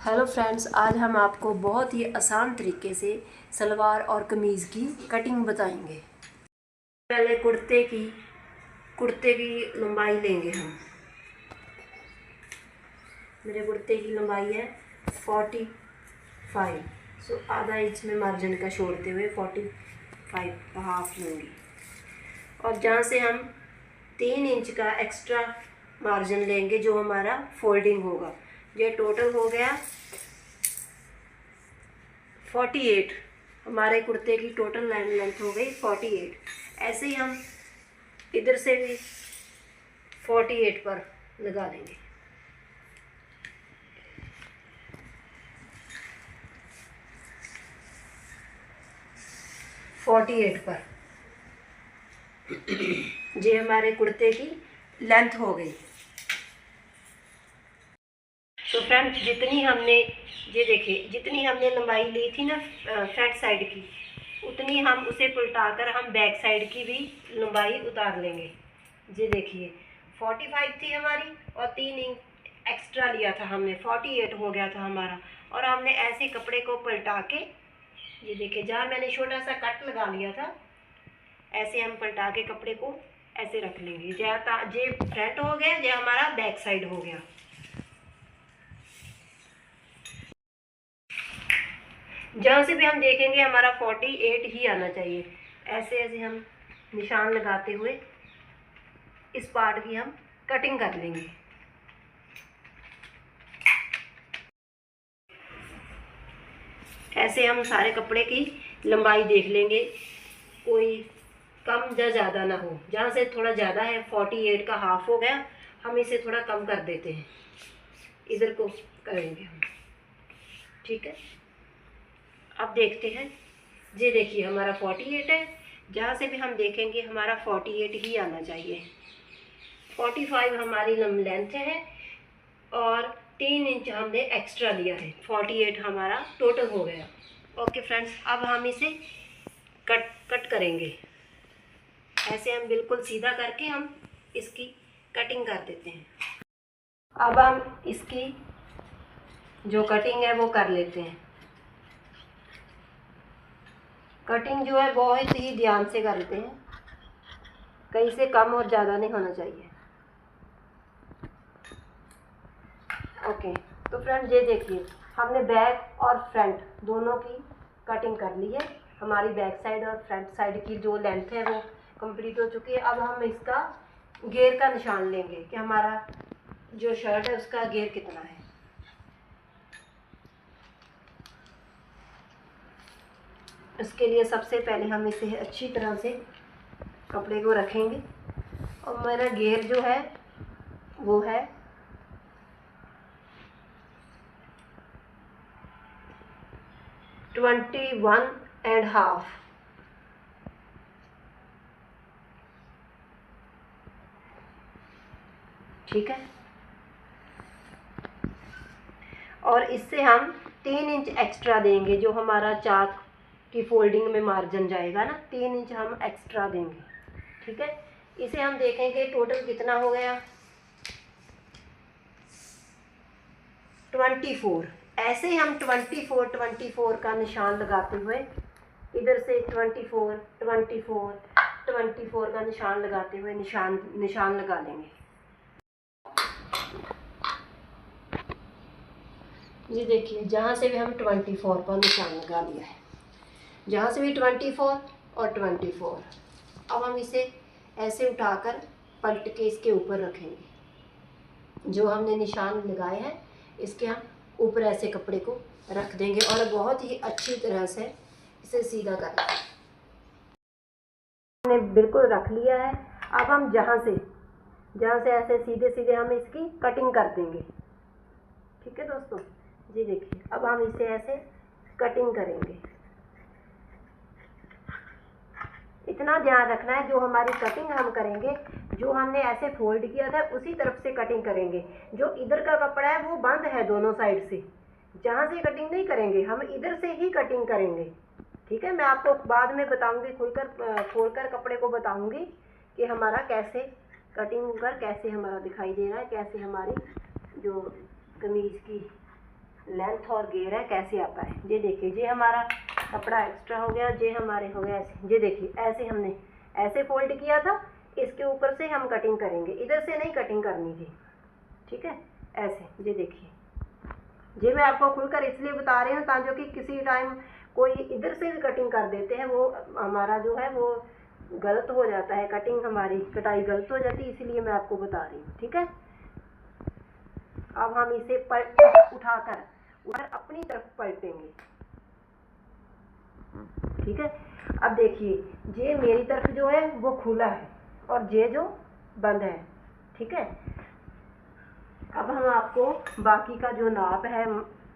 Hello friends, आज हम आपको बहुत ही आसान तरीके से सलवार और कमीज़ की कटिंग बताएंगे। पहले कुर्ते की लंबाई लेंगे हम। मेरे कुर्ते की लंबाई है 45, सो आधा इंच में मार्जिन का छोड़ते हुए 45 हाफ लूँगी। और जहाँ से हम 3 इंच का एक्स्ट्रा मार्जिन लेंगे जो हमारा फोल्डिंग होगा। ये टोटल हो गया 48। हमारे कुर्ते की टोटल लेंथ हो गई 48। ऐसे ही हम इधर से भी 48 पर लगा देंगे। पर ये हमारे कुर्ते की लेंथ हो गई। तो फ्रेंड्स, जितनी हमने लंबाई ली थी ना फ्रंट साइड की, उतनी हम उसे पलटाकर हम बैक साइड की भी लंबाई उतार लेंगे। ये देखिए 45 थी हमारी और 3 इंच एक्स्ट्रा लिया था हमने, 48 हो गया था हमारा। और हमने ऐसे कपड़े को पलटा के, ये देखिए जहाँ मैंने छोटा सा कट लगा लिया था, ऐसे हम पलटा के कपड़े को ऐसे रख लेंगे। ये फ्रंट हो गया, ये हमारा बैक साइड हो गया। जहाँ से भी हम देखेंगे हमारा 48 ही आना चाहिए। ऐसे ऐसे हम निशान लगाते हुए इस पार्ट की हम कटिंग कर लेंगे। ऐसे हम सारे कपड़े की लंबाई देख लेंगे, कोई कम या ज़्यादा ना हो। जहाँ से थोड़ा ज़्यादा है, 48 का हाफ हो गया, हम इसे थोड़ा कम कर देते हैं, इधर को करेंगे हम। ठीक है, अब देखते हैं। ये देखिए हमारा 48 है, जहाँ से भी हम देखेंगे हमारा 48 ही आना चाहिए। 45 हमारी लेंथ है और 3 इंच हमने एक्स्ट्रा लिया है। 48 हमारा टोटल हो गया। ओके फ्रेंड्स, अब हम इसे कट करेंगे। ऐसे हम बिल्कुल सीधा करके हम इसकी कटिंग कर देते हैं। अब हम इसकी जो कटिंग है वो कर लेते हैं। कटिंग जो है बहुत ही ध्यान से करते हैं, कहीं से कम और ज़्यादा नहीं होना चाहिए। ओके, तो फ्रेंड ये देखिए हमने बैक और फ्रंट दोनों की कटिंग कर ली है। हमारी बैक साइड और फ्रंट साइड की जो लेंथ है वो कंप्लीट हो चुकी है। अब हम इसका घेर का निशान लेंगे कि हमारा जो शर्ट है उसका घेर कितना है। इसके लिए सबसे पहले हम इसे अच्छी तरह से कपड़े को रखेंगे और मेरा घेर जो है वो है 21.5। ठीक है, और इससे हम 3 इंच एक्स्ट्रा देंगे, जो हमारा चाक की फोल्डिंग में मार्जिन जाएगा ना, 3 इंच हम एक्स्ट्रा देंगे। ठीक है, इसे हम देखेंगे टोटल कितना हो गया, 24। ऐसे हम 24 का निशान लगाते हुए इधर से 24 का निशान लगाते हुए निशान लगा लेंगे। ये देखिए जहाँ से भी हम 24 पर निशान लगा लिया है, जहाँ से भी 24 और 24। अब हम इसे ऐसे उठाकर पलट के इसके ऊपर रखेंगे। जो हमने निशान लगाए हैं इसके हम ऊपर ऐसे कपड़े को रख देंगे और बहुत ही अच्छी तरह से इसे सीधा कर देंगे। हमने बिल्कुल रख लिया है। अब हम जहाँ से ऐसे सीधे सीधे हम इसकी कटिंग कर देंगे। ठीक है दोस्तों, जी देखिए अब हम इसे ऐसे कटिंग करेंगे। इतना ध्यान रखना है, जो हमारी कटिंग हम करेंगे, जो हमने ऐसे फोल्ड किया था उसी तरफ से कटिंग करेंगे। जो इधर का कपड़ा है वो बंद है दोनों साइड से, जहाँ से कटिंग नहीं करेंगे, हम इधर से ही कटिंग करेंगे। ठीक है, मैं आपको बाद में बताऊंगी, खोलकर कपड़े को बताऊंगी कि हमारा कैसे कटिंग कर कैसे हमारा दिखाई दे रहा है, कैसे हमारी जो कमीज की लेंथ और घेरा कैसे आता है। ये देखिए, ये हमारा कपड़ा एक्स्ट्रा हो गया, ये हमारे हो गया ऐसे। ये देखिए, ऐसे हमने ऐसे फोल्ड किया था, इसके ऊपर से हम कटिंग करेंगे, इधर से नहीं कटिंग करनी थी, ठीक है, ऐसे। ये देखिए, ये मैं आपको खुलकर इसलिए बता रही हूँ ताकि कि किसी टाइम कोई इधर से भी कटिंग कर देते हैं, वो हमारा जो है वो गलत हो जाता है, कटिंग हमारी कटाई गलत हो जाती है, इसीलिए मैं आपको बता रही हूँ, ठीक है। अब हम इसे उठाकर अपनी तरफ पलटेंगे, ठीक है। अब देखिए, ये मेरी तरफ जो है वो खुला है और ये जो बंद है, ठीक है। अब हम आपको बाकी का जो नाप है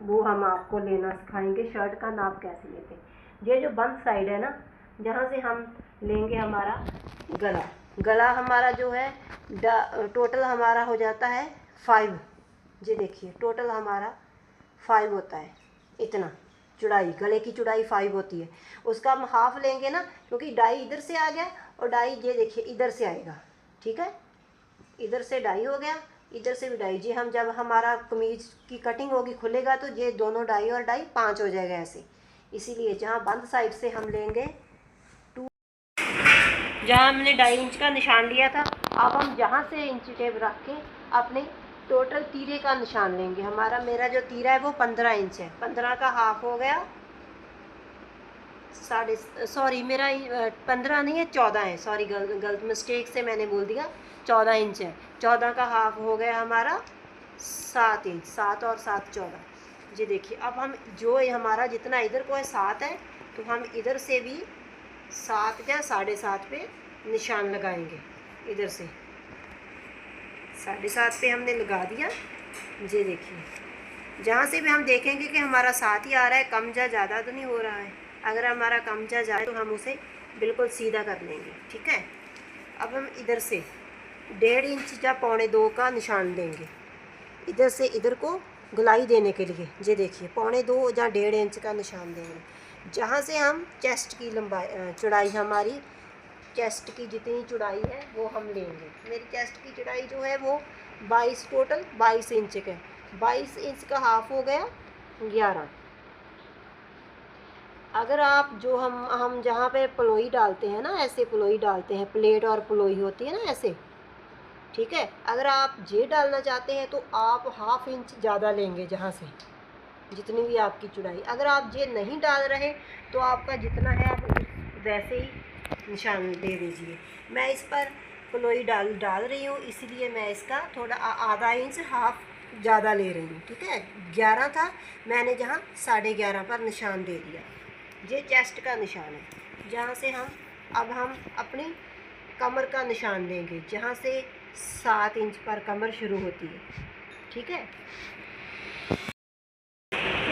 वो हम आपको लेना सिखाएंगे, शर्ट का नाप कैसे लेते हैं। ये जो बंद साइड है ना, जहाँ से हम लेंगे हमारा गला, गला हमारा जो है टोटल हमारा हो जाता है 5। ये देखिए, टोटल हमारा 5 होता है, इतना चौड़ाई, गले की चौड़ाई 5 होती है। उसका हम हाफ लेंगे ना, क्योंकि डाई इधर से आ गया और डाई ये देखिए इधर से आएगा, ठीक है। इधर से डाई हो गया, इधर से भी डाई। जी हम जब हमारा कमीज की कटिंग होगी, खुलेगा, तो ये दोनों डाई और डाई 5 हो जाएगा ऐसे। इसीलिए जहाँ बंद साइड से हम लेंगे 2, जहाँ हमने 2.5 इंच का निशान लिया था, अब हम जहाँ से इंची टेप रख के अपने टोटल तीरे का निशान लेंगे। मेरा जो तीरा है वो 15 इंच है, 15 का हाफ हो गया मेरा 15 नहीं है, 14 है, सॉरी गलत मिस्टेक से मैंने बोल दिया, 14 इंच है। 14 का हाफ हो गया हमारा 7 इंच, 7 और 7 14। जी देखिए, अब हम जो हमारा जितना इधर को है 7 है, तो हम इधर से भी 7 या 7.5 पे निशान लगाएंगे। इधर से 7.5 पे हमने लगा दिया। जी देखिए, जहाँ से भी हम देखेंगे कि हमारा 7 ही आ रहा है, कम या ज़्यादा तो नहीं हो रहा है। अगर हमारा कम या ज़्यादा तो हम उसे बिल्कुल सीधा कर लेंगे, ठीक है। अब हम इधर से 1.5 इंच या 1.25 का निशान देंगे, इधर से इधर को गुलाई देने के लिए। ये देखिए, 1.25 या 1.5 इंच का निशान देंगे, जहाँ से हम चेस्ट की लंबाई चौड़ाई, हमारी चेस्ट की जितनी चौड़ाई है वो हम लेंगे। मेरी चेस्ट की चौड़ाई जो है वो 22, टोटल 22 इंच का है। 22 इंच का हाफ हो गया 11। अगर आप जो हम जहाँ पे पलोई डालते हैं ना, ऐसे पलोई डालते हैं, प्लेट और पलोई होती है ना ऐसे, ठीक है। अगर आप ये डालना चाहते हैं तो आप 1/2 इंच ज़्यादा लेंगे, जहाँ से जितनी भी आपकी चौड़ाई। अगर आप ये नहीं डाल रहे तो आपका जितना है आप वैसे ही निशान दे दीजिए। मैं इस पर पलोई डाल रही हूँ, इसलिए मैं इसका थोड़ा आधा इंच हाफ ज़्यादा ले रही हूँ, ठीक है। 11 था, मैंने जहाँ 11.5 पर निशान दे दिया। ये चेस्ट का निशान है, जहाँ से हम अपनी कमर का निशान देंगे, जहाँ से 7 इंच पर कमर शुरू होती है, ठीक है।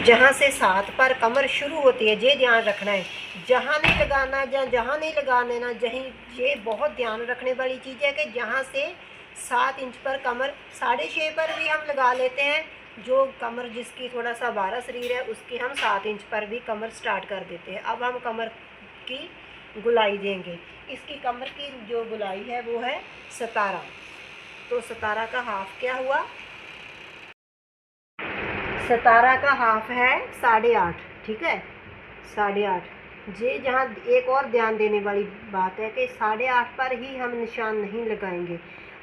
जहाँ से 7 पर कमर शुरू होती है, ये ध्यान रखना है। जहाँ नहीं लगाना या जहाँ नहीं लगा देना, जहीं ये बहुत ध्यान रखने वाली चीज़ है कि जहाँ से 7 इंच पर कमर, 6.5 पर भी हम लगा लेते हैं। जो कमर जिसकी थोड़ा सा 12 शरीर है, उसकी हम 7 इंच पर भी कमर स्टार्ट कर देते हैं। अब हम कमर की गुलाई देंगे। इसकी कमर की जो गुलाई है वो है 17। तो 17 का हाफ क्या हुआ, 17 का हाफ है 8.5, ठीक है, 8.5। ये जहाँ एक और ध्यान देने वाली बात है कि 8.5 पर ही हम निशान नहीं लगाएंगे।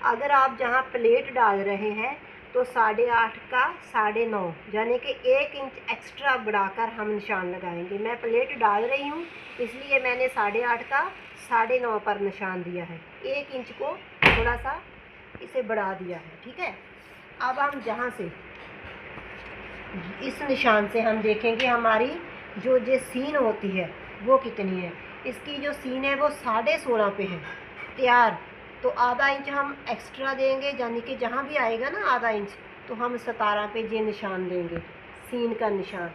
अगर आप जहाँ प्लेट डाल रहे हैं तो 8.5 का 9.5, यानी कि 1 इंच एक्स्ट्रा बढ़ाकर हम निशान लगाएंगे। मैं प्लेट डाल रही हूँ, इसलिए मैंने 8.5 का 9.5 पर निशान दिया है, 1 इंच को थोड़ा सा इसे बढ़ा दिया है, ठीक है। अब हम जहाँ से इस निशान से हम देखेंगे हमारी जो सीन होती है वो कितनी है। इसकी जो सीन है वो 16.5 पे है तैयार। तो आधा इंच हम एक्स्ट्रा देंगे, यानी कि जहाँ भी आएगा ना आधा इंच, तो हम 17 पे ये निशान देंगे, सीन का निशान।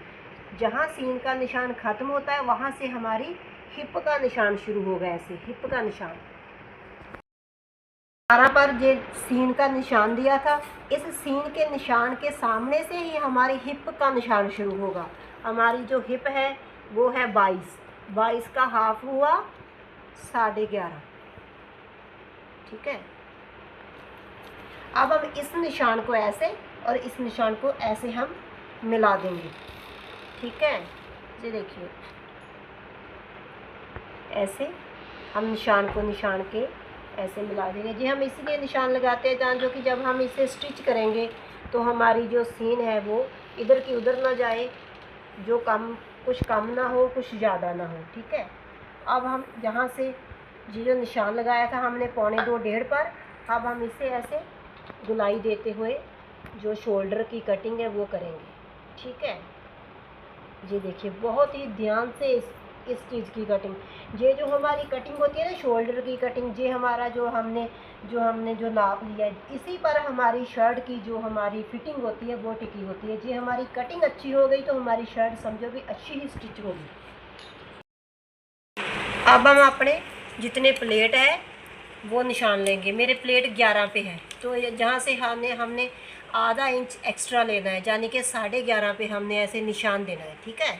जहाँ सीन का निशान ख़त्म होता है वहाँ से हमारी हिप का निशान शुरू होगा, ऐसे हिप का निशान। 17 पर ये सीन का निशान दिया था, इस सीन के निशान के सामने से ही हमारी हिप का निशान शुरू होगा। हमारी जो हिप है वो है 22 का हाफ हुआ 11.5, ठीक है। अब हम इस निशान को ऐसे और इस निशान को ऐसे हम मिला देंगे। ठीक है, ये देखिए ऐसे हम निशान को निशान के ऐसे मिला देंगे। जी हम इसलिए निशान लगाते हैं जहाँ जो कि जब हम इसे स्टिच करेंगे तो हमारी जो सीन है वो इधर की उधर ना जाए, जो कम कुछ कम ना हो कुछ ज़्यादा ना हो। ठीक है, अब हम यहाँ से जी जो निशान लगाया था हमने 1.25 पर, अब हम इसे ऐसे गुलाई देते हुए जो शोल्डर की कटिंग है वो करेंगे। ठीक है, ये देखिए बहुत ही ध्यान से इस चीज़ की कटिंग, ये जो हमारी कटिंग होती है ना शोल्डर की कटिंग, ये हमारा जो हमने जो नाप लिया है इसी पर हमारी शर्ट की जो हमारी फिटिंग होती है वो टिकी होती है। ये हमारी कटिंग अच्छी हो गई तो हमारी शर्ट समझो भी अच्छी ही स्टिच होगी। अब हम अपने जितने प्लेट है वो निशान लेंगे। मेरे प्लेट 11 पे है तो जहाँ से हमने आधा इंच एक्स्ट्रा लेना है, यानी कि 11.5 पे हमने ऐसे निशान देना है। ठीक है,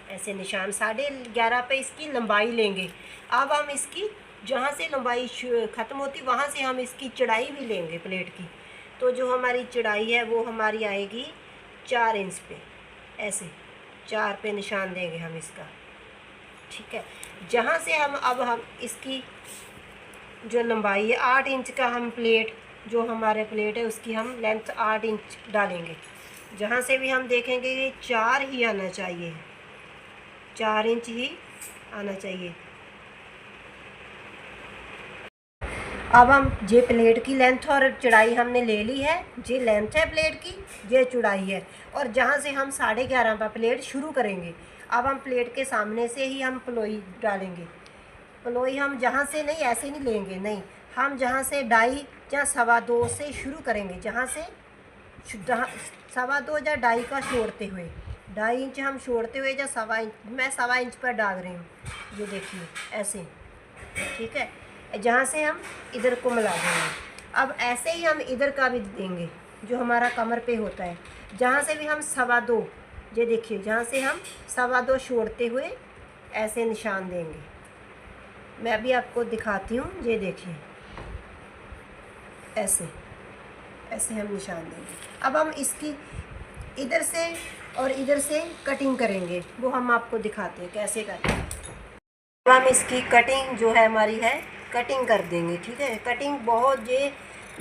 ऐसे निशान 11.5 पे इसकी लंबाई लेंगे। अब हम इसकी जहाँ से लंबाई ख़त्म होती वहाँ से हम इसकी चौड़ाई भी लेंगे प्लेट की। तो जो हमारी चौड़ाई है वो हमारी आएगी 4 इंच पे, ऐसे 4 पे निशान देंगे हम इसका। ठीक है, जहाँ से हम इसकी जो लंबाई है 8 इंच का हम प्लेट जो हमारे प्लेट है उसकी हम लेंथ 8 इंच डालेंगे। जहाँ से भी हम देखेंगे कि 4 ही आना चाहिए, 4 इंच ही आना चाहिए। अब हम ये प्लेट की लेंथ और चौड़ाई हमने ले ली है, ये लेंथ है प्लेट की, ये चौड़ाई है। और जहाँ से हम 11.5 पर प्लेट शुरू करेंगे, अब हम प्लेट के सामने से ही हम प्लोई डालेंगे। प्लोई हम जहाँ से नहीं ऐसे नहीं लेंगे, नहीं, हम जहाँ से 2.5 या 2.25 से शुरू करेंगे, जहाँ से 2.25 या 2.5 का छोड़ते हुए, 2.5 इंच हम छोड़ते हुए या 1.25 इंच, मैं 1.25 इंच पर डाल रही हूँ, ये देखिए ऐसे। ठीक है, जहाँ से हम इधर को मिला देंगे। अब ऐसे ही हम इधर का भी देंगे जो हमारा कमर पे होता है, जहाँ से भी हम 2.25, ये देखिए जहाँ से हम 2.25 छोड़ते हुए ऐसे निशान देंगे। मैं अभी आपको दिखाती हूँ, ये देखिए ऐसे ऐसे हम निशान देंगे। अब हम इसकी इधर से और इधर से कटिंग करेंगे, वो हम आपको दिखाते हैं कैसे करते हैं। अब हम इसकी कटिंग जो है हमारी है कटिंग कर देंगे। ठीक है, कटिंग बहुत ये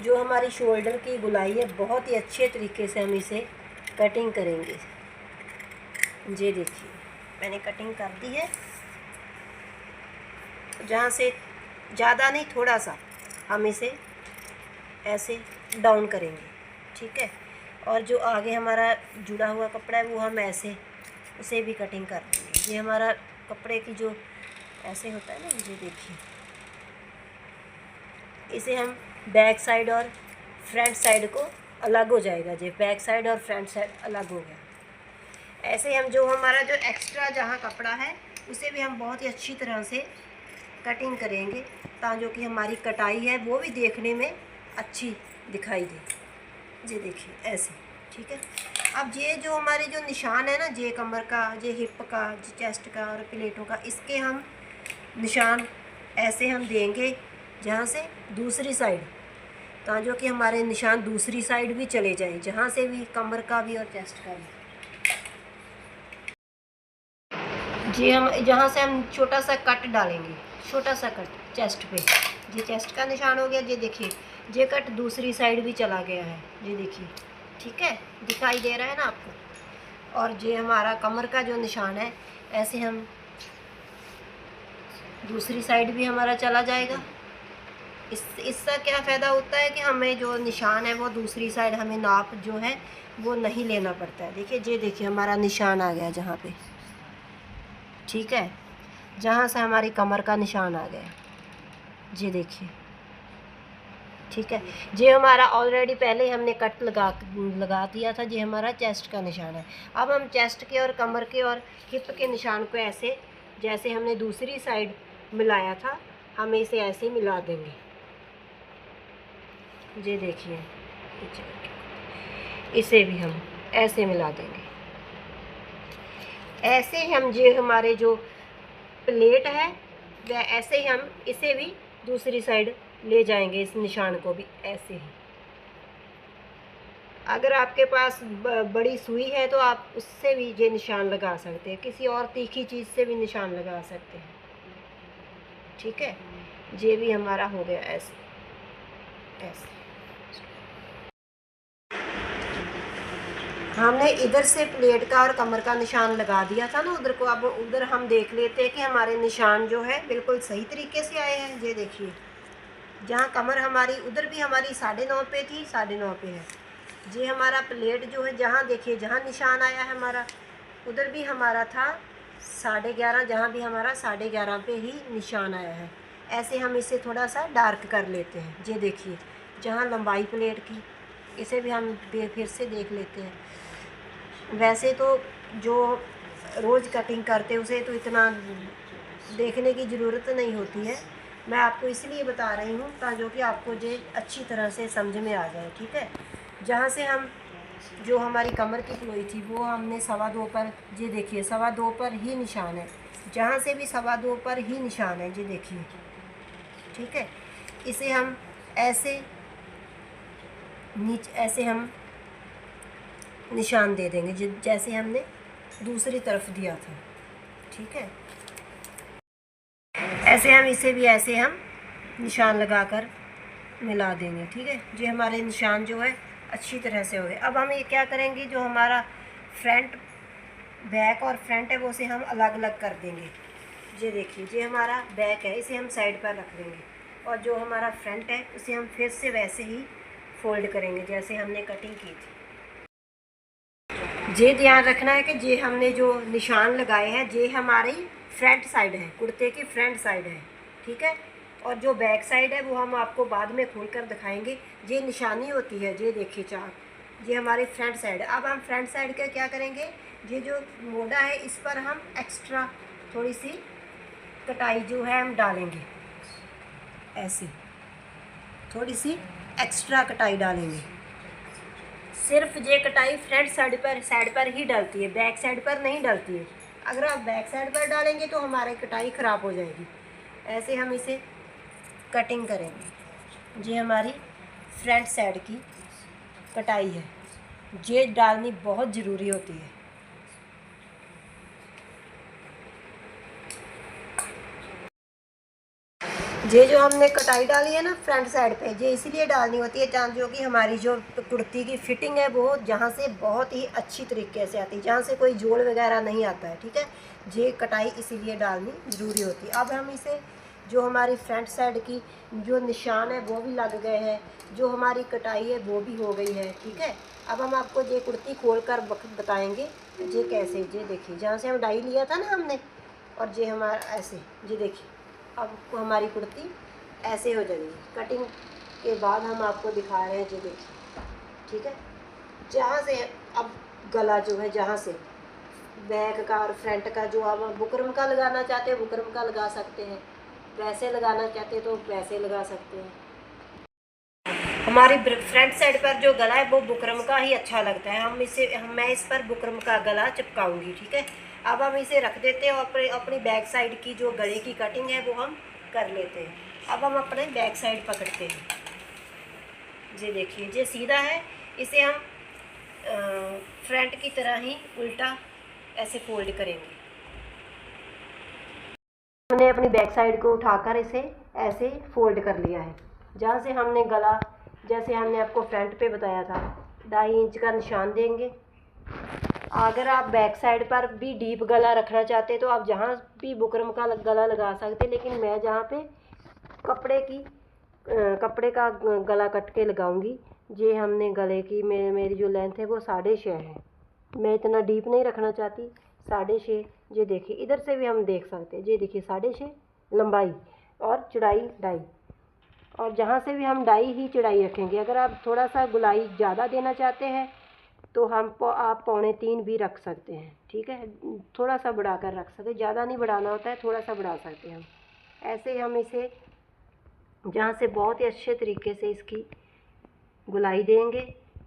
जो हमारी शोल्डर की गुलाई है बहुत ही अच्छे तरीके से हम इसे कटिंग करेंगे। ये देखिए मैंने कटिंग कर दी है, जहाँ से ज़्यादा नहीं थोड़ा सा हम इसे ऐसे डाउन करेंगे। ठीक है, और जो आगे हमारा जुड़ा हुआ कपड़ा है वो हम ऐसे उसे भी कटिंग कर देंगे। ये हमारा कपड़े की जो ऐसे होता है ना, ये देखिए इसे हम बैक साइड और फ्रंट साइड को अलग हो जाएगा, ये बैक साइड और फ्रंट साइड अलग हो गया। ऐसे हम जो हमारा जो एक्स्ट्रा जहाँ कपड़ा है उसे भी हम बहुत ही अच्छी तरह से कटिंग करेंगे ताकि जो कि हमारी कटाई है वो भी देखने में अच्छी दिखाई दे। ये देखिए ऐसे। ठीक है, अब ये जो हमारे जो निशान है ना, ये कमर का, ये हिप का, ये चेस्ट का और प्लेटों का, इसके हम निशान ऐसे हम देंगे जहाँ से दूसरी साइड, ताकि जो कि हमारे निशान दूसरी साइड भी चले जाएं, जहाँ से भी कमर का भी और चेस्ट का भी। जी हम जहाँ से हम छोटा सा कट डालेंगे, छोटा सा कट चेस्ट पे, ये चेस्ट का निशान हो गया। ये देखिए ये कट दूसरी साइड भी चला गया है, ये देखिए। ठीक है, दिखाई दे रहा है ना आपको। और ये हमारा कमर का जो निशान है ऐसे हम दूसरी साइड भी हमारा चला जाएगा। इससे क्या फ़ायदा होता है कि हमें जो निशान है वो दूसरी साइड हमें नाप जो है वो नहीं लेना पड़ता है। देखिए ये देखिए हमारा निशान आ गया जहाँ पे। ठीक है, जहाँ से हमारी कमर का निशान आ गया, ये देखिए। ठीक है, ये हमारा ऑलरेडी पहले ही हमने कट लगा दिया था, ये हमारा चेस्ट का निशान है। अब हम चेस्ट के और कमर के और हिप के निशान को ऐसे जैसे हमने दूसरी साइड मिलाया था हम इसे ऐसे मिला देंगे। ये देखिए इसे भी हम ऐसे मिला देंगे। ऐसे ही हम ये हमारे जो प्लेट है वह ऐसे ही हम इसे भी दूसरी साइड ले जाएंगे, इस निशान को भी ऐसे ही। अगर आपके पास बड़ी सुई है तो आप उससे भी ये निशान लगा सकते हैं, किसी और तीखी चीज़ से भी निशान लगा सकते हैं। ठीक है, ये भी हमारा हो गया ऐसे ऐसे। हमने इधर से प्लेट का और कमर का निशान लगा दिया था ना उधर को। अब उधर हम देख लेते हैं कि हमारे निशान जो है बिल्कुल सही तरीके से आए हैं। ये देखिए, जहाँ कमर हमारी उधर भी हमारी 9.5 पे थी, 9.5 पे है। ये हमारा प्लेट जो है, जहाँ देखिए जहाँ निशान आया है हमारा, उधर भी हमारा था 11.5, जहाँ भी हमारा 11.5 पे ही निशान आया है। ऐसे हम इसे थोड़ा सा डार्क कर लेते हैं। ये देखिए, जहाँ लंबाई प्लेट की, इसे भी हम फिर से देख लेते हैं। वैसे तो जो रोज़ कटिंग करते उसे तो इतना देखने की ज़रूरत नहीं होती है, मैं आपको इसलिए बता रही हूँ ताकि कि आपको ये अच्छी तरह से समझ में आ जाए। ठीक है, जहाँ से हम जो हमारी कमर की प्लोई थी वो हमने 2.25 पर, ये देखिए 2.25 पर ही निशान है। जहाँ से भी 2.25 पर ही निशान है, ये देखिए। ठीक है, इसे हम ऐसे नीचे ऐसे हम निशान दे देंगे जैसे हमने दूसरी तरफ दिया था। ठीक है, ऐसे हम इसे भी ऐसे हम निशान लगाकर मिला देंगे। ठीक है, ये हमारे निशान जो है अच्छी तरह से हो गए। अब हम ये क्या करेंगे, जो हमारा फ्रंट बैक और फ्रंट है वो से हम अलग अलग कर देंगे। ये देखिए, ये हमारा बैक है, इसे हम साइड पर रख देंगे, और जो हमारा फ्रंट है उसे हम फिर से वैसे ही फोल्ड करेंगे जैसे हमने कटिंग की थी। ये ध्यान रखना है कि ये हमने जो निशान लगाए हैं ये हमारी फ्रंट साइड है, कुर्ते की फ्रंट साइड है। ठीक है, और जो बैक साइड है वो हम आपको बाद में खोल कर दिखाएंगे। ये निशानी होती है, ये देखिए चार, ये हमारी फ्रंट साइड है। अब हम फ्रंट साइड का क्या करेंगे, ये जो मोड़ा है इस पर हम एक्स्ट्रा थोड़ी सी कटाई जो है हम डालेंगे, ऐसी थोड़ी सी एक्स्ट्रा कटाई डालेंगे। सिर्फ ये कटाई फ्रंट साइड पर ही डलती है, बैक साइड पर नहीं डलती है। अगर आप बैक साइड पर डालेंगे तो हमारी कटाई ख़राब हो जाएगी। ऐसे हम इसे कटिंग करेंगे। ये हमारी फ्रंट साइड की कटाई है, ये डालनी बहुत ज़रूरी होती है। ये जो हमने कटाई डाली है ना फ्रंट साइड पे, ये इसीलिए डालनी होती है जो कि हमारी जो कुर्ती की फिटिंग है वो जहाँ से बहुत ही अच्छी तरीके से आती है, जहाँ से कोई जोड़ वगैरह नहीं आता है। ठीक है, ये कटाई इसीलिए डालनी ज़रूरी होती है। अब हम इसे जो हमारी फ्रंट साइड की जो निशान है वो भी लग गए हैं, जो हमारी कटाई है वो भी हो गई है। ठीक है, अब हम आपको ये कुर्ती खोल कर बताएँगे ये कैसे। ये देखिए, जहाँ से हम डाई लिया था ना हमने, और ये हमारा ऐसे, ये देखिए अब हमारी कुर्ती ऐसे हो जाएगी। कटिंग के बाद हम आपको दिखा रहे हैं, जो देखिए। ठीक है, जहाँ से अब गला जो है, जहाँ से बैक का और फ्रंट का जो आप बुकरम का लगाना चाहते हैं बुकरम का लगा सकते हैं, वैसे लगाना चाहते हैं तो वैसे लगा सकते हैं। हमारी फ्रंट साइड पर जो गला है वो बुकरम का ही अच्छा लगता है, मैं इस पर बुकरम का गला चिपकाऊंगी। ठीक है, अब हम इसे रख देते हैं और अपनी बैक साइड की जो गले की कटिंग है वो हम कर लेते हैं। अब हम अपने बैक साइड पकड़ते हैं। ये देखिए, ये सीधा है, इसे हम फ्रंट की तरह ही उल्टा ऐसे फोल्ड करेंगे। हमने अपनी बैक साइड को उठाकर इसे ऐसे फोल्ड कर लिया है। जहाँ से हमने गला, जैसे हमने आपको फ्रंट पे बताया था, 2.5 इंच का निशान देंगे। अगर आप बैक साइड पर भी डीप गला रखना चाहते हैं तो आप जहाँ भी बुकरम का गला लगा सकते हैं, लेकिन मैं जहाँ पे कपड़े का गला कट के लगाऊंगी, ये हमने गले की मेरी जो लेंथ है वो 6.5 है। मैं इतना डीप नहीं रखना चाहती, 6.5। ये देखिए, इधर से भी हम देख सकते हैं, ये देखिए 6.5 लंबाई और चौड़ाई 2.5, और जहाँ से भी हम 2.5 ही चौड़ाई रखेंगे। अगर आप थोड़ा सा गुलाई ज़्यादा देना चाहते हैं तो आप 2.25 भी रख सकते हैं। ठीक है, थोड़ा सा बढ़ाकर रख सकते हैं, ज़्यादा नहीं बढ़ाना होता है, थोड़ा सा बढ़ा सकते हैं हम। ऐसे हम इसे जहाँ से बहुत ही अच्छे तरीके से इसकी गुलाई देंगे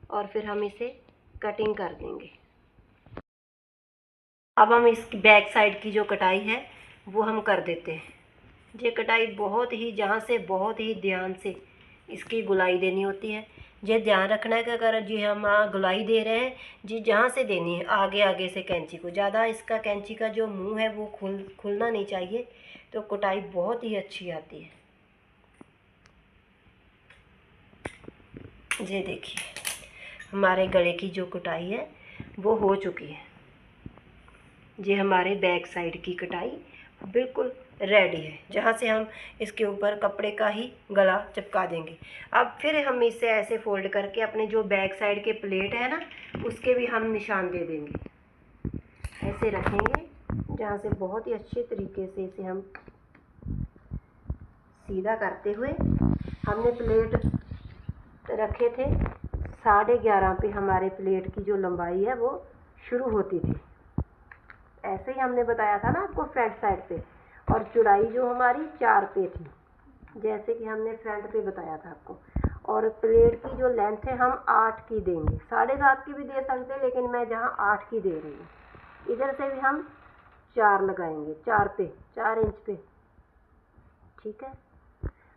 और फिर हम इसे कटिंग कर देंगे। अब हम इस बैक साइड की जो कटाई है वो हम कर देते हैं। ये कटाई बहुत ही, जहाँ से बहुत ही ध्यान से इसकी गुलाई देनी होती है, ये ध्यान रखना है कि अगर जी हम गुलाई दे रहे हैं जी, जहाँ से देनी है आगे आगे से कैंची को, ज़्यादा इसका कैंची का जो मुंह है वो खुलना नहीं चाहिए, तो कुटाई बहुत ही अच्छी आती है। ये देखिए हमारे गले की जो कटाई है वो हो चुकी है। ये हमारे बैक साइड की कटाई बिल्कुल रेडी है, जहाँ से हम इसके ऊपर कपड़े का ही गला चिपका देंगे। अब फिर हम इसे ऐसे फोल्ड करके अपने जो बैक साइड के प्लेट है ना, उसके भी हम निशान दे देंगे। ऐसे रखेंगे जहाँ से बहुत ही अच्छे तरीके से इसे हम सीधा करते हुए, हमने प्लेट रखे थे 11.5 पे, हमारे प्लेट की जो लंबाई है वो शुरू होती थी। ऐसे ही हमने बताया था ना आपको फ्रंट साइड पे, और चौड़ाई जो हमारी 4 पे थी, जैसे कि हमने फ्रंट पे बताया था आपको। और प्लेट की जो लेंथ है हम 8 की देंगे, 7.5 की भी दे सकते हैं, लेकिन मैं जहाँ 8 की दे रही हूँ। इधर से भी हम 4 लगाएंगे, 4 पे, 4 इंच पे, ठीक है।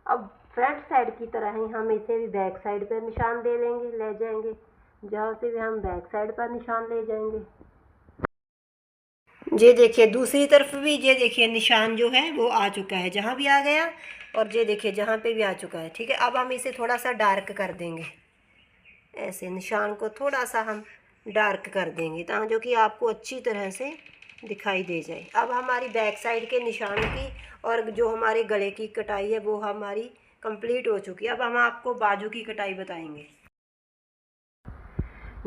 अब फ्रंट साइड की तरह ही हम इसे भी बैक साइड पर निशान दे लेंगे, ले जाएंगे, जहाँ से भी हम बैक साइड पर निशान ले जाएंगे। ये देखिए दूसरी तरफ भी, ये देखिए निशान जो है वो आ चुका है, जहाँ भी आ गया, और ये देखिए जहाँ पे भी आ चुका है, ठीक है। अब हम इसे थोड़ा सा डार्क कर देंगे, ऐसे निशान को थोड़ा सा हम डार्क कर देंगे, ताकि जो कि आपको अच्छी तरह से दिखाई दे जाए। अब हमारी बैक साइड के निशान की और जो हमारे गले की कटाई है वो हमारी कंप्लीट हो चुकी है। अब हम आपको बाजू की कटाई बताएंगे।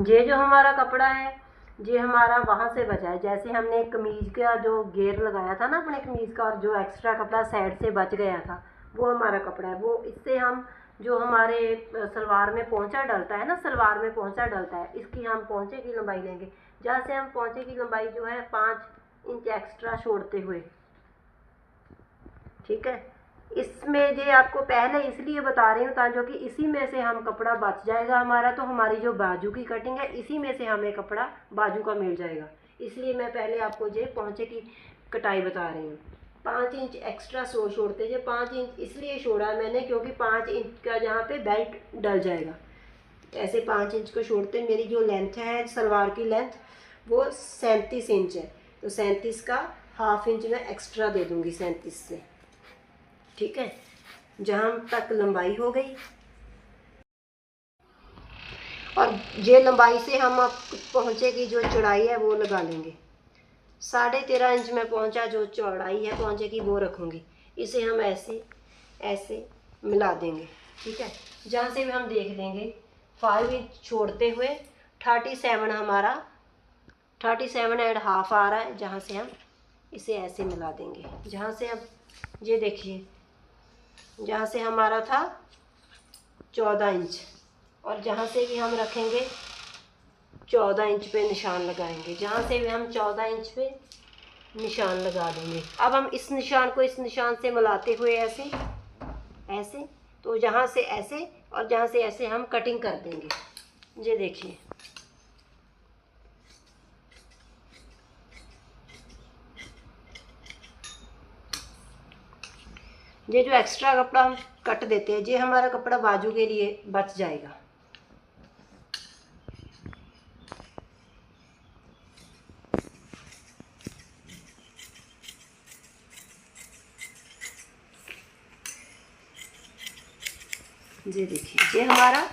ये जो हमारा कपड़ा है ये हमारा वहाँ से बचा है, जैसे हमने कमीज़ का जो घेर लगाया था ना अपने कमीज़ का, और जो एक्स्ट्रा कपड़ा साइड से बच गया था वो हमारा कपड़ा है। वो इससे हम जो हमारे सलवार में पोंचा डलता है ना, सलवार में पोंचा डलता है, इसकी हम पोंचे की लंबाई लेंगे, जहाँ से हम पोंचे की लंबाई जो है 5 इंच एक्स्ट्रा छोड़ते हुए, ठीक है। इसमें ये आपको पहले इसलिए बता रही हूँ ताकि कि इसी में से हम कपड़ा बच जाएगा हमारा, तो हमारी जो बाजू की कटिंग है इसी में से हमें कपड़ा बाजू का मिल जाएगा। इसलिए मैं पहले आपको ये पोंचे की कटाई बता रही हूँ। 5 इंच एक्स्ट्रा छोड़ते थे, 5 इंच इसलिए छोड़ा मैंने क्योंकि 5 इंच का जहाँ पे बेल्ट डल जाएगा, ऐसे 5 इंच को छोड़ते। मेरी जो लेंथ है सलवार की लेंथ वो 37 इंच है, तो 37 का ½ इंच मैं एक्स्ट्रा दे दूँगी 37 से, ठीक है। जहाँ तक लंबाई हो गई, और ये लंबाई से हम अब पहुँचे की जो चौड़ाई है वो लगा लेंगे। 13.5 इंच में पहुँचा जो चौड़ाई है पहुँचे की वो रखूँगी। इसे हम ऐसे ऐसे मिला देंगे, ठीक है। जहाँ से भी हम देख लेंगे 5 इंच छोड़ते हुए 37 हमारा 37.5 आ रहा है, जहाँ से हम इसे ऐसे मिला देंगे। जहाँ से अब ये देखिए, जहाँ से हमारा था 14 इंच, और जहाँ से भी हम रखेंगे 14 इंच पे निशान लगाएंगे, जहाँ से भी हम 14 इंच पे निशान लगा देंगे। अब हम इस निशान को इस निशान से मिलाते हुए ऐसे ऐसे, तो जहाँ से ऐसे और जहाँ से ऐसे हम कटिंग कर देंगे। ये देखिए ये जो एक्स्ट्रा कपड़ा हम कट देते हैं ये हमारा कपड़ा बाजू के लिए बच जाएगा। ये देखिए ये हमारा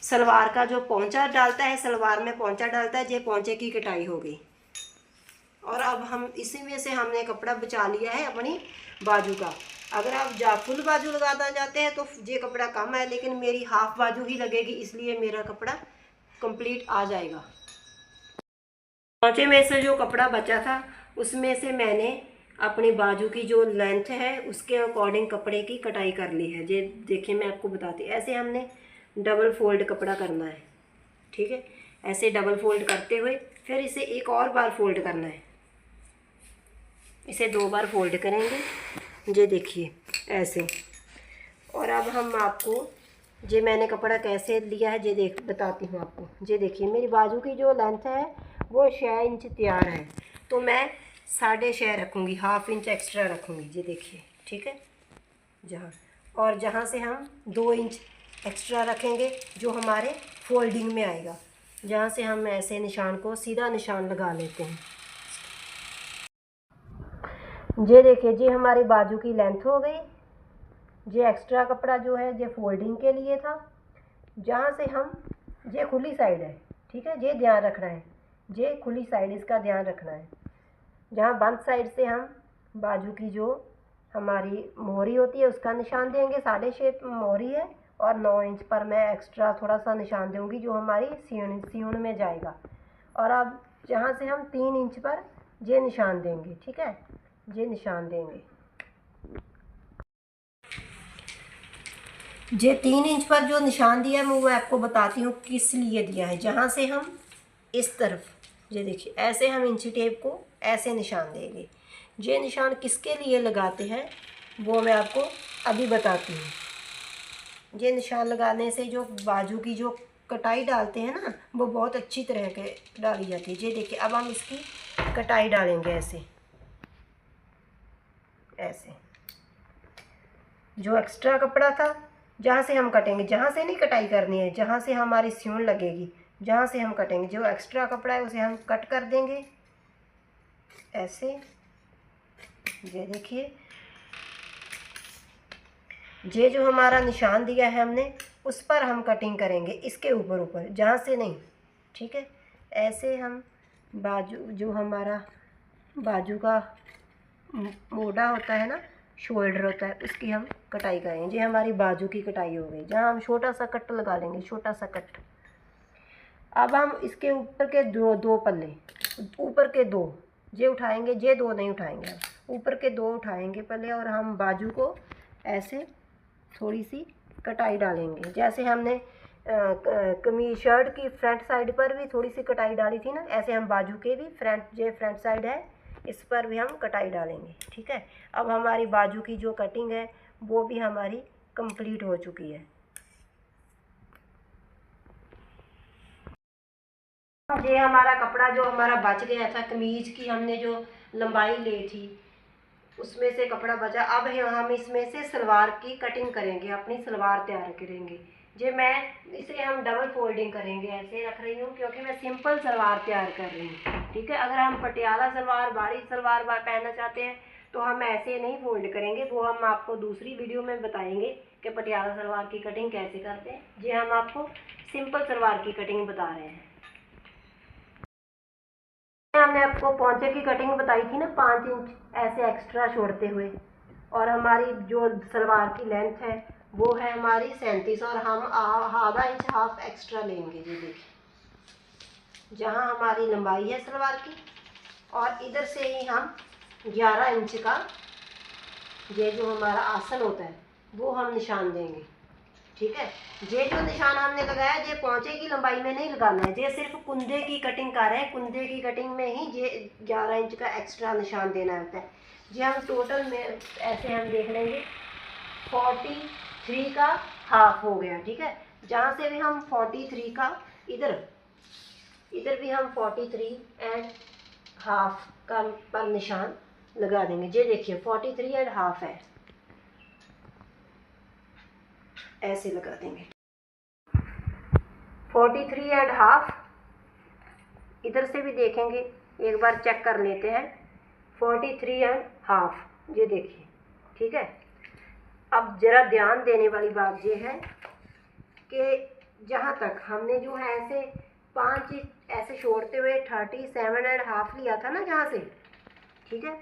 सलवार का जो पोंचा डालता है, सलवार में पोंचा डालता है, ये पोंचे की कटाई हो गई। और अब हम इसी में से हमने कपड़ा बचा लिया है अपनी बाजू का। अगर आप फुल बाजू लगाना चाहते हैं तो ये कपड़ा कम है, लेकिन मेरी हाफ बाजू ही लगेगी, इसलिए मेरा कपड़ा कंप्लीट आ जाएगा। पोंचे में से जो कपड़ा बचा था उसमें से मैंने अपनी बाजू की जो लेंथ है उसके अकॉर्डिंग कपड़े की कटाई कर ली है। ये देखिए मैं आपको बताती, ऐसे हमने डबल फोल्ड कपड़ा करना है, ठीक है। ऐसे डबल फोल्ड करते हुए फिर इसे एक और बार फोल्ड करना है, इसे 2 बार फोल्ड करेंगे। ये देखिए ऐसे। और अब हम आपको ये मैंने कपड़ा कैसे लिया है ये बताती हूँ आपको। ये देखिए मेरी बाजू की जो लेंथ है वो 6 इंच तैयार है, तो मैं 6.5 रखूँगी, ½ इंच एक्स्ट्रा रखूँगी। ये देखिए, ठीक है। जहाँ से हम 2 इंच एक्स्ट्रा रखेंगे जो हमारे फोल्डिंग में आएगा, जहाँ से हम ऐसे निशान को सीधा निशान लगा लेते हैं। ये देखिए, ये हमारी बाजू की लेंथ हो गई। ये एक्स्ट्रा कपड़ा जो है ये फोल्डिंग के लिए था, जहाँ से हम, ये खुली साइड है, ठीक है, ये ध्यान रखना है, ये खुली साइड, इसका ध्यान रखना है। जहाँ बंद साइड से हम बाजू की जो हमारी मोहरी होती है उसका निशान देंगे, 6.5 मोहरी है, और 9 इंच पर मैं एक्स्ट्रा थोड़ा सा निशान दूंगी जो हमारी सीउन में जाएगा। और अब जहाँ से हम 3 इंच पर ये निशान देंगे, ठीक है, ये निशान देंगे। ये 3 इंच पर जो निशान दिया है मैं आपको बताती हूँ किस लिए दिया है। जहाँ से हम इस तरफ, ये देखिए, ऐसे हम इंची टेप को ऐसे निशान देंगे। ये निशान किसके लिए लगाते हैं वो मैं आपको अभी बताती हूँ। ये निशान लगाने से जो बाजू की जो कटाई डालते हैं ना, वो बहुत अच्छी तरह के डाली जाती है। ये देखिए, अब हम इसकी कटाई डालेंगे ऐसे ऐसे। जो एक्स्ट्रा कपड़ा था जहाँ से हम कटेंगे, जहाँ से नहीं कटाई करनी है, जहाँ से हमारी सिउन लगेगी, जहाँ से हम कटेंगे, जो एक्स्ट्रा कपड़ा है उसे हम कट कर देंगे ऐसे। ये देखिए, ये जो हमारा निशान दिया है हमने उस पर हम कटिंग करेंगे, इसके ऊपर ऊपर, जहाँ से नहीं, ठीक है। ऐसे हम बाजू, जो हमारा बाजू का मोटा होता है ना, शोल्डर होता है, उसकी हम कटाई करेंगे। ये हमारी बाजू की कटाई हो गई, जहाँ हम छोटा सा कट लगा लेंगे, छोटा सा कट। अब हम इसके ऊपर के दो पल्ले, ऊपर के 2 ये उठाएंगे, ये 2 नहीं उठाएंगे, ऊपर के 2 उठाएंगे पहले, और हम बाजू को ऐसे थोड़ी सी कटाई डालेंगे। जैसे हमने कमीज शर्ट की फ्रंट साइड पर भी थोड़ी सी कटाई डाली थी ना, ऐसे हम बाजू के भी फ्रंट साइड है इस पर भी हम कटाई डालेंगे, ठीक है। अब हमारी बाजू की जो कटिंग है वो भी हमारी कंप्लीट हो चुकी है। ये हमारा कपड़ा जो हमारा बच गया था, कमीज की हमने जो लंबाई ली थी उसमें से कपड़ा बचा। अब हम इसमें से सलवार की कटिंग करेंगे, अपनी सलवार तैयार करेंगे। जे मैं इसे हम डबल फोल्डिंग करेंगे, ऐसे रख रही हूँ क्योंकि मैं सिंपल सलवार तैयार कर रही हूँ, ठीक है। अगर हम पटियाला सलवार, बारीक सलवार पहनना चाहते हैं तो हम ऐसे नहीं फोल्ड करेंगे, वो हम आपको दूसरी वीडियो में बताएंगे कि पटियाला सलवार की कटिंग कैसे करते हैं। जी हम आपको सिंपल सलवार की कटिंग बता रहे हैं। हमने आपको पोंचे की कटिंग बताई थी ना, 5 इंच ऐसे एक्स्ट्रा छोड़ते हुए, और हमारी जो सलवार की लेंथ है वो है हमारी 37, और हम आधा इंच हाफ एक्स्ट्रा लेंगे। ये देखिए, जहाँ हमारी लंबाई है सलवार की, और इधर से ही हम 11 इंच का ये जो हमारा आसन होता है वो हम निशान देंगे, ठीक है। ये जो निशान हमने लगाया ये पोंचे की लंबाई में नहीं लगाना है, ये सिर्फ कुंदे की कटिंग कर रहे हैं। कुंदे की कटिंग में ही ये 11 इंच का एक्स्ट्रा निशान देना होता है। ये हम टोटल में ऐसे हम देख लेंगे 43 का हाफ हो गया, ठीक है। जहाँ से भी हम 43 का, इधर भी हम 43 एंड हाफ का पर निशान लगा देंगे। ये देखिए 43 एंड हाफ है, ऐसे लगा देंगे 43 एंड हाफ। इधर से भी देखेंगे, एक बार चेक कर लेते हैं, 43 एंड हाफ, ये देखिए, ठीक है। अब ज़रा ध्यान देने वाली बात ये है कि जहाँ तक हमने जो है ऐसे 5 इंच ऐसे छोड़ते हुए 37 एंड हाफ लिया था ना, जहाँ से, ठीक है,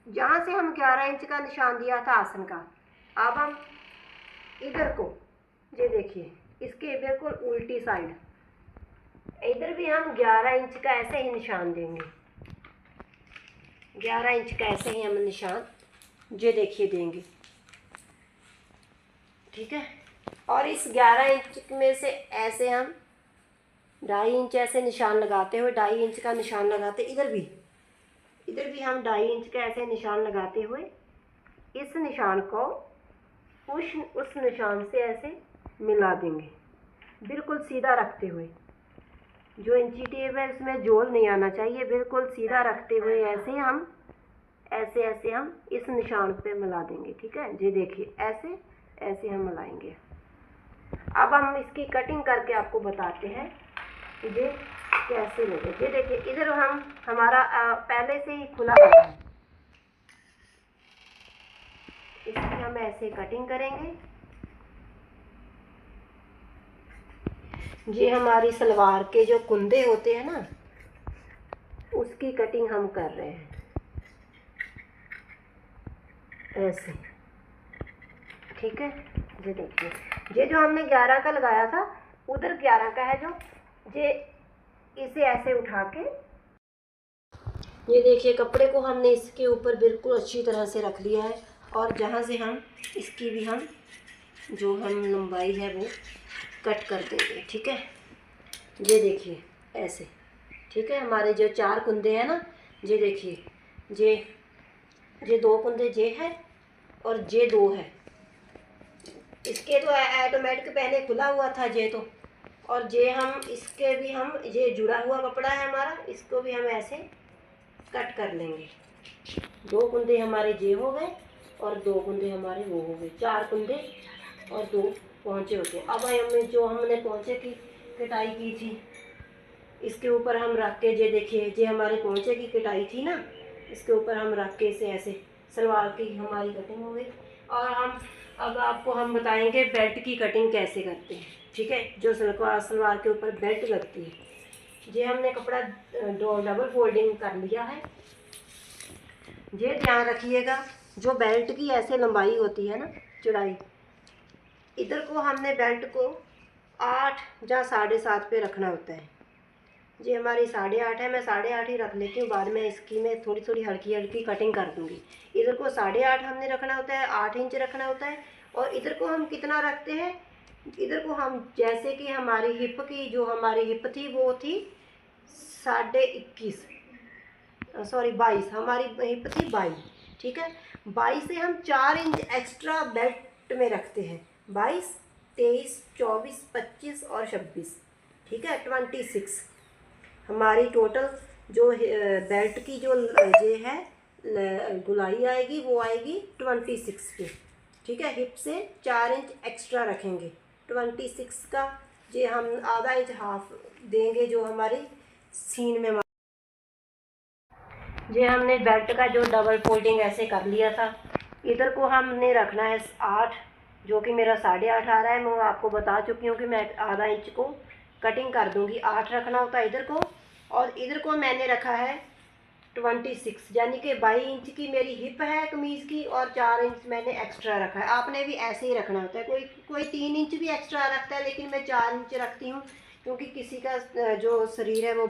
जहाँ से हम 11 इंच का निशान दिया था आसन का, अब हम इधर को, ये देखिए, इसके बिल्कुल उल्टी साइड इधर भी हम 11 इंच का ऐसे ही निशान देंगे। 11 इंच का ऐसे ही हम निशान, ये देखिए, देंगे, ठीक है। और इस 11 इंच में से ऐसे हम 2.5 इंच ऐसे निशान लगाते हुए, 2.5 इंच का निशान लगाते, इधर भी हम 2.5 इंच का ऐसे निशान लगाते हुए इस निशान को उस निशान से ऐसे मिला देंगे, बिल्कुल सीधा रखते हुए। जो इंची टेप है इसमें जोल नहीं आना चाहिए, बिल्कुल सीधा रखते हुए ऐसे हम इस निशान पे मिला देंगे, ठीक है। ये देखिए, ऐसे हम मिलाएंगे। अब हम इसकी कटिंग करके आपको बताते हैं कि ये कैसे लगे। ये देखिए इधर हम हमारा पहले से ही खुला हुआ है, इसकी हम ऐसे कटिंग करेंगे। ये हमारी सलवार के जो कुंदे होते हैं ना, उसकी कटिंग हम कर रहे हैं ऐसे, ठीक है। ये देखिए, ये जो हमने 11 का लगाया था, उधर 11 का है जो, ये इसे ऐसे उठा के, ये देखिए कपड़े को हमने इसके ऊपर बिल्कुल अच्छी तरह से रख लिया है। और जहाँ से हम इसकी भी हम जो हम लंबाई है वो कट कर देंगे, ठीक है। ये देखिए ऐसे, ठीक है। हमारे जो 4 कुंदे हैं ना, ये देखिए, ये 2 कुंदे ये है और ये 2 है। इसके तो ऑटोमेटिक पहले खुला हुआ था ये तो, और ये हम इसके भी हम, ये जुड़ा हुआ कपड़ा है हमारा, इसको भी हम ऐसे कट कर लेंगे। 2 कुंदे हमारे ये हो गए और 2 कुंदे हमारे वो हो गए, 4 कुंदे और 2 पोंचे होते हैं। अब हमें जो हमने पोंचे की कटाई की थी, इसके ऊपर हम रख के, ये देखिए ये हमारे पोंचे की कटाई थी ना, इसके ऊपर हम रख के इसे ऐसे सलवार की हमारी कटिंग हो गई। और अब आपको हम बताएंगे बेल्ट की कटिंग कैसे करते हैं, ठीक है। जो सलवार के ऊपर बेल्ट लगती है, ये हमने कपड़ा डबल फोल्डिंग कर लिया है। ये ध्यान रखिएगा, जो बेल्ट की ऐसे लंबाई होती है ना, चौड़ाई, इधर को हमने बेल्ट को 8 या 7.5 पे रखना होता है। ये हमारी 8.5 है, मैं 8.5 ही रख लेती हूँ, बाद में इसकी मैं थोड़ी थोड़ी हल्की हल्की कटिंग कर दूँगी। इधर को 8.5 हमने रखना होता है, 8 इंच रखना होता है। और इधर को हम कितना रखते हैं, इधर को हम जैसे कि हमारी हिप की, जो हमारी हिप थी वो थी 21.5, सॉरी 22, हमारी हिप थी 22, ठीक है। 22 से हम 4 इंच एक्स्ट्रा बेल्ट में रखते हैं, 22, 23, 24, 25 और 26, ठीक है। 26 हमारी टोटल जो बेल्ट की जो ये है गुलाई आएगी, वो आएगी 26 पे, ठीक है। हिप से 4 इंच एक्स्ट्रा रखेंगे, 26 का ये हम आधा इंच हाफ देंगे जो हमारी सीन में। ये हमने बेल्ट का जो डबल फोल्डिंग ऐसे कर लिया था, इधर को हमने रखना है 8, जो कि मेरा 8.5 आ रहा है। मैं आपको बता चुकी हूँ कि मैं आधा इंच को कटिंग कर दूँगी, 8 रखना होता है इधर को। और इधर को मैंने रखा है 26, यानी कि 22 इंच की मेरी हिप है कमीज़ की, और 4 इंच मैंने एक्स्ट्रा रखा है। आपने भी ऐसे ही रखना होता है, कोई 3 इंच भी एक्स्ट्रा रखता है, लेकिन मैं 4 इंच रखती हूँ, क्योंकि किसी का जो शरीर है वो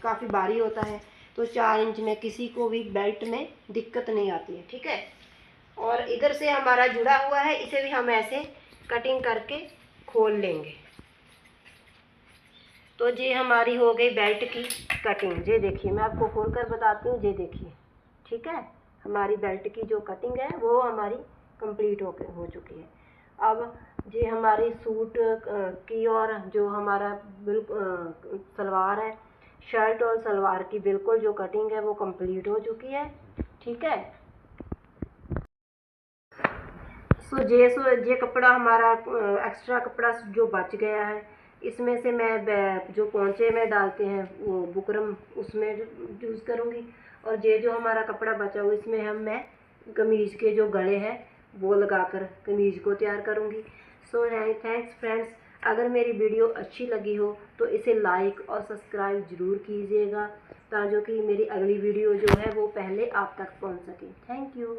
काफ़ी भारी होता है, तो 4 इंच में किसी को भी बेल्ट में दिक्कत नहीं आती है, ठीक है। और इधर से हमारा जुड़ा हुआ है, इसे भी हम ऐसे कटिंग करके खोल लेंगे। तो ये हमारी हो गई बेल्ट की कटिंग। ये देखिए, मैं आपको खोल कर बताती हूँ, ये देखिए, ठीक है। हमारी बेल्ट की जो कटिंग है वो हमारी कंप्लीट हो चुकी है। अब ये हमारी सूट की, और जो हमारा बिल्कुल सलवार है, शर्ट और सलवार की बिल्कुल जो कटिंग है वो कंप्लीट हो चुकी है, ठीक है। सो ये कपड़ा हमारा एक्स्ट्रा कपड़ा जो बच गया है, इसमें से मैं जो पोंचे में डालते हैं वो बुकरम, उसमें यूज़ करूँगी। और ये जो हमारा कपड़ा बचा हुआ, इसमें मैं कमीज़ के जो गले हैं वो लगाकर कमीज़ को तैयार करूँगी। सो थैंक्स फ्रेंड्स, अगर मेरी वीडियो अच्छी लगी हो तो इसे लाइक और सब्सक्राइब ज़रूर कीजिएगा, ताकि मेरी अगली वीडियो जो है वो पहले आप तक पहुँच सके। Thank you.